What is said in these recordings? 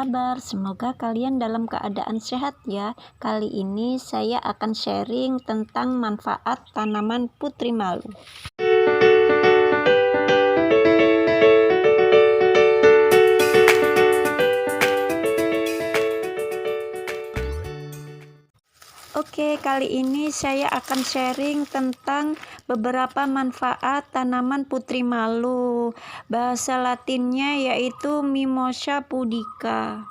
kabar? Semoga kalian dalam keadaan sehat ya. Kali ini saya akan sharing tentang manfaat tanaman putri malu. Oke, kali ini saya akan sharing tentang beberapa manfaat tanaman putri malu. Bahasa latinnya yaitu Mimosa pudica.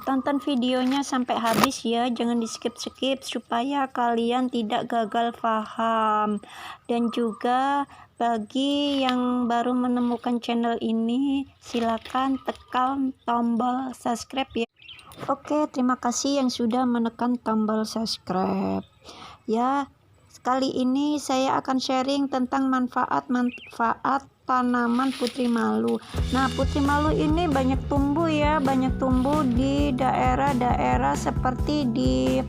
Tonton videonya sampai habis ya, jangan di skip-skip supaya kalian tidak gagal paham. Dan juga bagi yang baru menemukan channel ini, silakan tekan tombol subscribe ya. Oke, terima kasih yang sudah menekan tombol subscribe. Ya, kali ini saya akan sharing tentang manfaat tanaman putri malu. Nah, putri malu ini banyak tumbuh ya, banyak tumbuh di daerah-daerah seperti di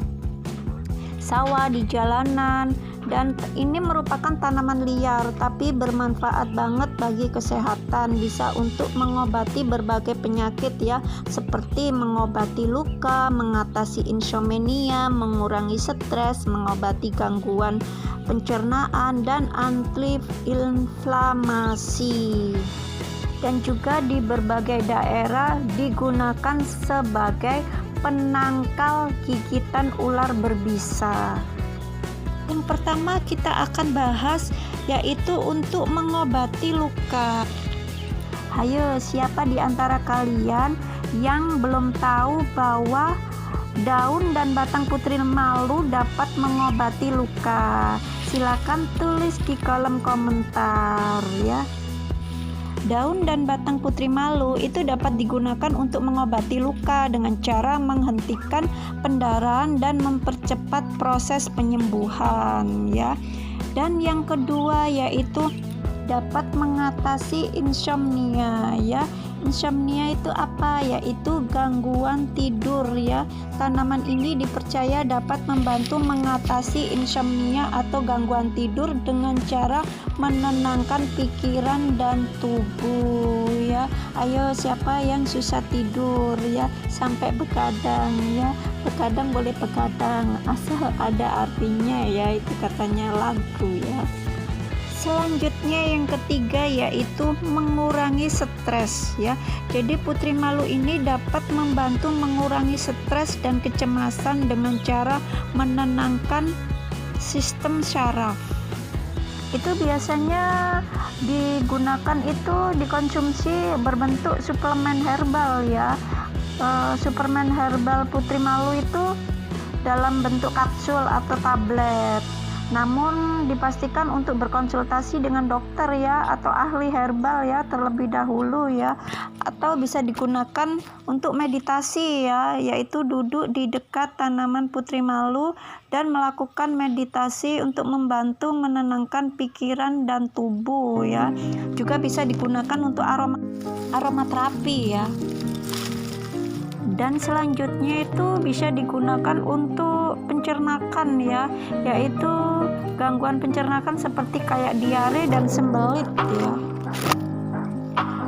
sawah, di jalanan, dan ini merupakan tanaman liar tapi bermanfaat banget bagi kesehatan. Bisa untuk mengobati berbagai penyakit ya, seperti mengobati luka, mengatasi insomnia, mengurangi stres, mengobati gangguan pencernaan, dan anti-inflamasi. Dan juga di berbagai daerah digunakan sebagai penangkal gigitan ular berbisa. Yang pertama kita akan bahas yaitu untuk mengobati luka. Hayo, siapa di antara kalian yang belum tahu bahwa daun dan batang putri malu dapat mengobati luka? Silakan tulis di kolom komentar ya. Daun dan batang putri malu itu dapat digunakan untuk mengobati luka dengan cara menghentikan pendarahan dan mempercepat proses penyembuhan ya. Dan yang kedua yaitu dapat mengatasi insomnia ya. Insomnia itu apa? Yaitu gangguan tidur ya. Tanaman ini dipercaya dapat membantu mengatasi insomnia atau gangguan tidur dengan cara menenangkan pikiran dan tubuh ya. Ayo, siapa yang susah tidur ya sampai begadang ya? Begadang boleh begadang asal ada artinya ya, itu katanya lagu ya. Selanjutnya yang ketiga yaitu mengurangi stres ya. Jadi putri malu ini dapat membantu mengurangi stres dan kecemasan dengan cara menenangkan sistem syaraf. Itu biasanya digunakan, itu dikonsumsi berbentuk suplemen herbal ya. Suplemen herbal putri malu itu dalam bentuk kapsul atau tablet. Namun dipastikan untuk berkonsultasi dengan dokter ya, atau ahli herbal ya terlebih dahulu ya. Atau bisa digunakan untuk meditasi ya, yaitu duduk di dekat tanaman putri malu dan melakukan meditasi untuk membantu menenangkan pikiran dan tubuh ya. Juga bisa digunakan untuk aromaterapi ya. Dan selanjutnya itu bisa digunakan untuk pencernakan ya, yaitu gangguan pencernakan seperti kayak diare dan sembelit ya.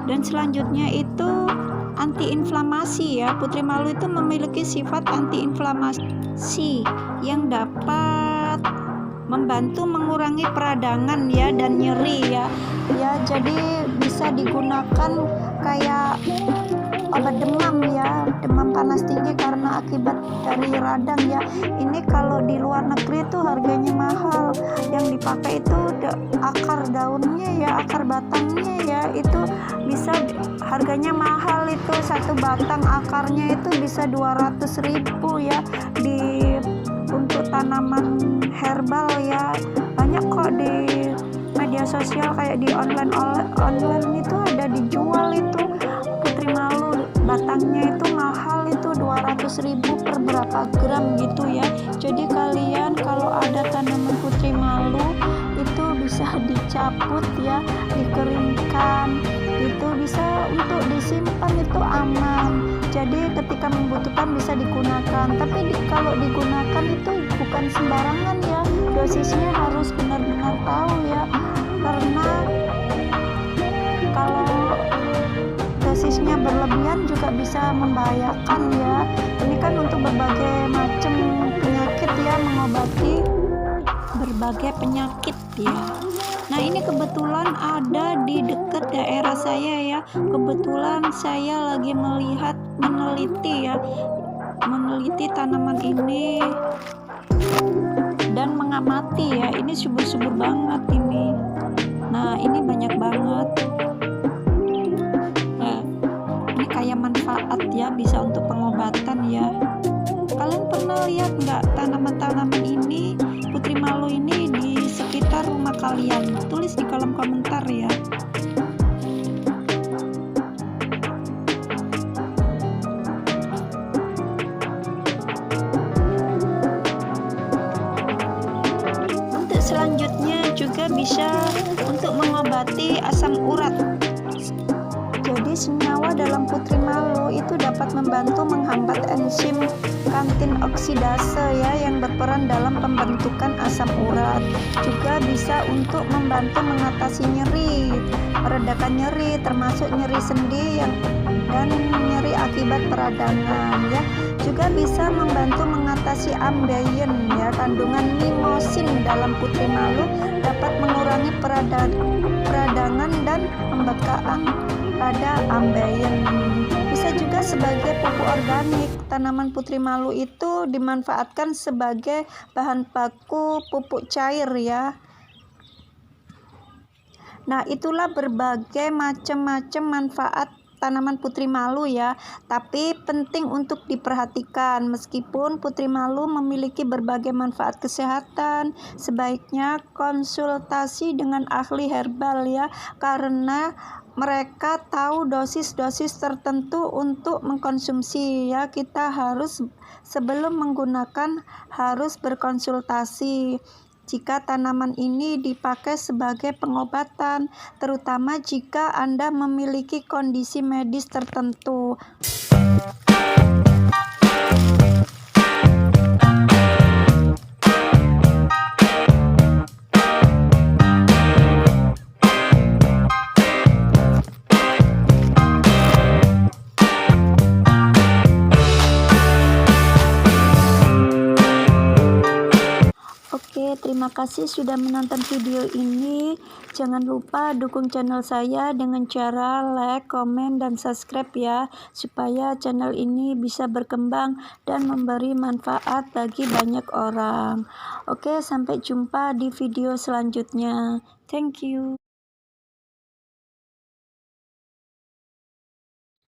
Dan selanjutnya itu antiinflamasi ya. Putri malu itu memiliki sifat antiinflamasi yang dapat membantu mengurangi peradangan ya dan nyeri ya. Ya, jadi bisa digunakan kayak obat demam ya, demam panas tinggi karena akibat dari radang ya. Ini kalau di luar negeri itu harganya mahal. Yang dipakai itu akar daunnya ya, akar batangnya ya, itu bisa harganya mahal. Itu satu batang akarnya itu bisa 200.000 ya. Untuk tanaman herbal ya, banyak kok di media sosial kayak di online itu ada dijual itu putri malu. Batangnya itu mahal, itu 200.000 per berapa gram gitu ya. Jadi kalian kalau ada tanaman putri malu itu bisa dicabut ya, dikeringkan, itu bisa untuk disimpan, itu aman. Jadi ketika membutuhkan bisa digunakan. Tapi kalau digunakan itu bukan sembarangan ya, dosisnya harus benar-benar tahu ya, karena kalau dosisnya berlebihan juga bisa membahayakan ya. Ini kan untuk berbagai macam penyakit ya, mengobati berbagai penyakit ya. Nah, ini kebetulan ada di dekat daerah saya ya. Kebetulan saya lagi meneliti tanaman ini dan mengamati ya. Ini subur-subur banget ini. Nah, ini banyak banget. Nah, ini kayak manfaat ya, bisa untuk pengobatan ya. Kalian pernah lihat nggak tanaman-tanaman ini, putri malu ini di sekitar rumah kalian? Tulis di kolom komentar ya. Untuk selanjutnya juga bisa untuk mengobati asam urat. Jadi senyawa dalam putri malu itu dapat membantu menghambat enzim kantin oksidase ya, yang berperan dalam pembentukan asam urat. Juga bisa untuk membantu mengatasi nyeri, meredakan nyeri, termasuk nyeri sendi dan nyeri akibat peradangan ya. Juga bisa membantu mengatasi ambeien ya. Kandungan mimosin dalam putri malu dapat mengurangi peradangan dan pembekaan pada ambeien. Bisa juga sebagai pupuk organik. Tanaman putri malu itu dimanfaatkan sebagai bahan baku pupuk cair ya. Nah, itulah berbagai macam-macam manfaat tanaman putri malu ya. Tapi penting untuk diperhatikan, meskipun putri malu memiliki berbagai manfaat kesehatan, sebaiknya konsultasi dengan ahli herbal ya, karena mereka tahu dosis-dosis tertentu untuk mengkonsumsi ya. Kita harus sebelum menggunakan harus berkonsultasi jika tanaman ini dipakai sebagai pengobatan, terutama jika Anda memiliki kondisi medis tertentu. Oke, terima kasih sudah menonton video ini. Jangan lupa dukung channel saya dengan cara like, komen, dan subscribe ya, supaya channel ini bisa berkembang dan memberi manfaat bagi banyak orang. Oke, sampai jumpa di video selanjutnya. Thank you.